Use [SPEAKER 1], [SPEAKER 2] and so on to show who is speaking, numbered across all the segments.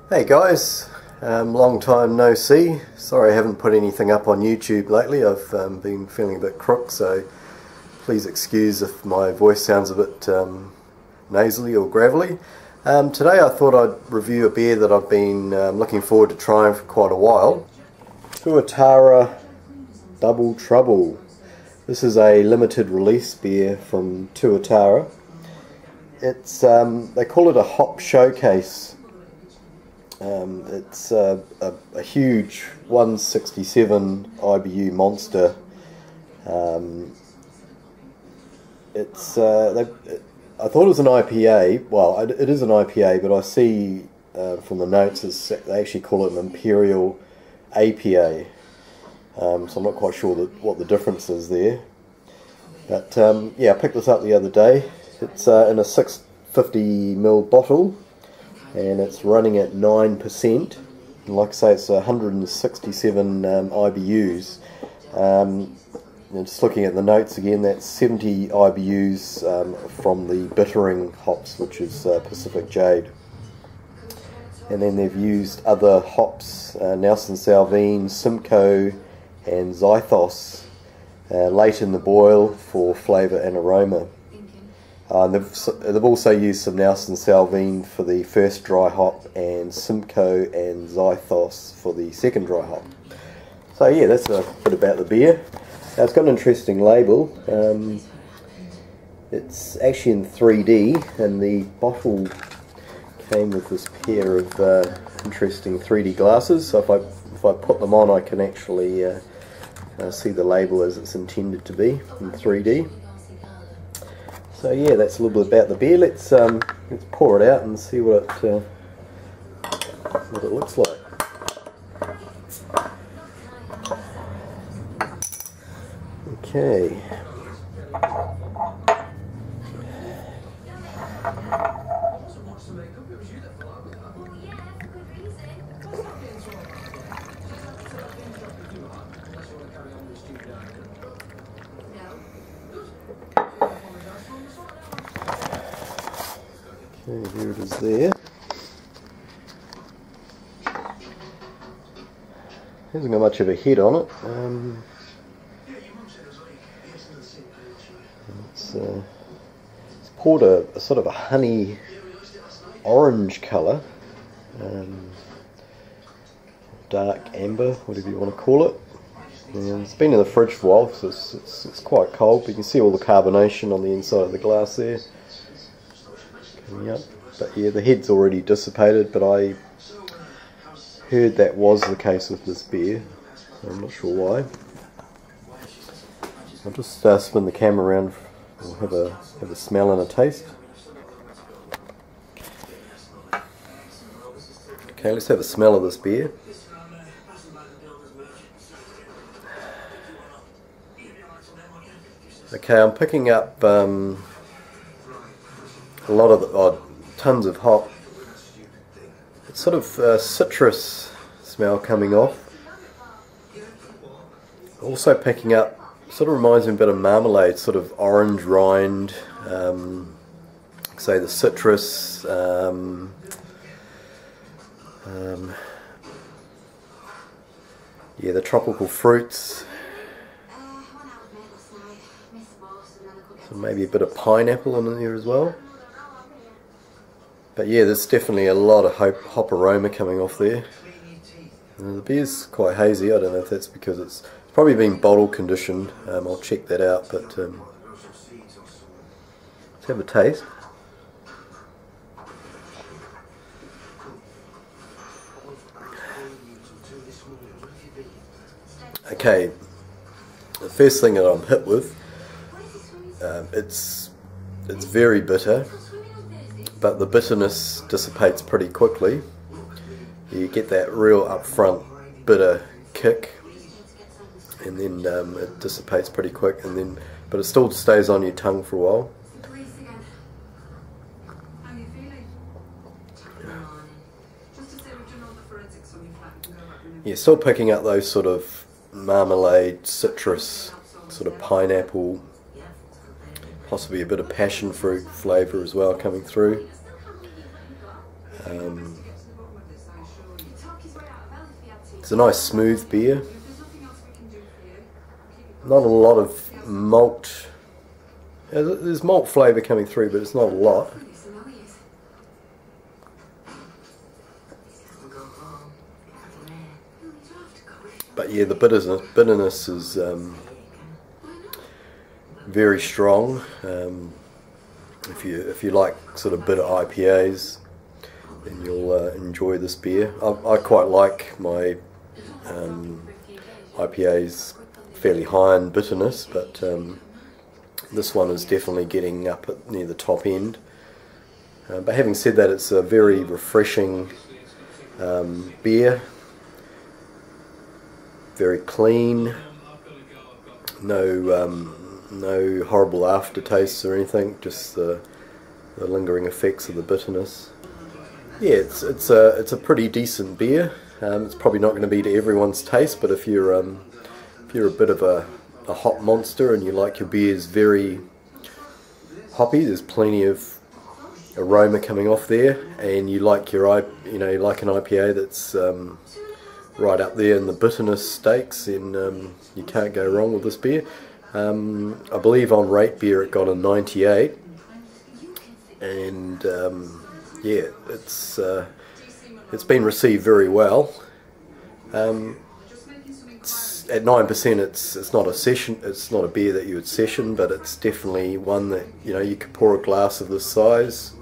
[SPEAKER 1] Hey guys, long time no see. Sorry I haven't put anything up on YouTube lately. I've been feeling a bit crook, so please excuse if my voice sounds a bit nasally or gravelly. Today I thought I'd review a beer that I've been looking forward to trying for quite a while. Tuatara Double Trouble. This is a limited release beer from Tuatara. It's they call it a hop showcase. It's a huge 167 IBU monster. I thought it was an IPA. Well, it is an IPA, but I see from the notes they actually call it an Imperial APA. So I'm not quite sure what the difference is there. But yeah, I picked this up the other day. It's in a 650ml bottle, and it's running at 9%. And like I say, it's 167 IBUs. And just looking at the notes again, that's 70 IBUs from the bittering hops, which is Pacific Jade. And then they've used other hops, Nelson Sauvin, Simcoe and Zythos, late in the boil for flavour and aroma. They've also used some Nelson Sauvin for the first dry hop and Simcoe and Zythos for the second dry hop. So yeah, that's a bit about the beer. It's got an interesting label. It's actually in 3D, and the bottle came with this pair of interesting 3D glasses. So if I put them on, I can actually see the label as it's intended to be in 3D. So yeah, that's a little bit about the beer. Let's pour it out and see what it looks like. Okay. Okay, here it is there. Hasn't got much of a head on it. It's poured a sort of a honey orange colour, dark amber, whatever you want to call it. And it's been in the fridge for a while, so it's quite cold, but you can see all the carbonation on the inside of the glass there coming up. But yeah, the head's already dissipated, but I heard that was the case with this beer, so I'm not sure why. I'll just spin the camera around. We'll have a smell and a taste. Okay, let's have a smell of this beer. Okay, I'm picking up a lot of tons of hop. It's sort of citrus smell coming off. Also picking up, sort of reminds me a bit of marmalade, sort of orange rind, say the citrus, yeah, the tropical fruits, so maybe a bit of pineapple in there as well. But yeah, there's definitely a lot of hop aroma coming off there. And the beer's quite hazy. I don't know if that's because it's probably been bottle conditioned. I'll check that out, but let's have a taste. Okay, the first thing that I'm hit with, it's very bitter, but the bitterness dissipates pretty quickly. You get that real upfront bitter kick, and then it dissipates pretty quick, but it still stays on your tongue for a while. You're still picking up those sort of marmalade, citrus, sort of pineapple, possibly a bit of passion fruit flavour as well coming through. It's a nice smooth beer. Not a lot of malt. There's malt flavour coming through, but it's not a lot. But yeah, the bitterness is very strong. If you like sort of bitter IPAs, then you'll enjoy this beer. I quite like my IPAs fairly high in bitterness, but this one is definitely getting up near the top end. But having said that, it's a very refreshing beer. Very clean. No horrible aftertastes or anything. Just the lingering effects of the bitterness. Yeah, it's a pretty decent beer. It's probably not going to be to everyone's taste, but if you're a bit of a hop monster and you like your beers very hoppy, there's plenty of aroma coming off there, and you like you like an IPA that's right up there in the bitterness stakes, and you can't go wrong with this beer. I believe on Ratebeer it got a 98, and yeah, it's been received very well. At 9%, it's not a session. It's not a beer that you would session, but it's definitely one that you could pour a glass of this size,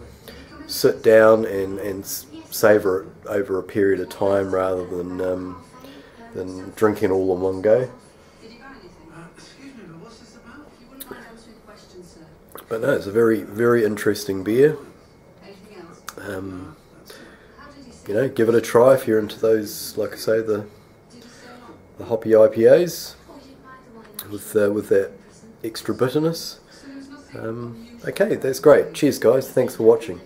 [SPEAKER 1] sit down and savour it over a period of time rather than drinking it all in one go. But no, it's a very, very interesting beer. Give it a try if you're into those, like I say, the hoppy IPAs with that extra bitterness. Okay, that's great. Cheers, guys. Thanks for watching.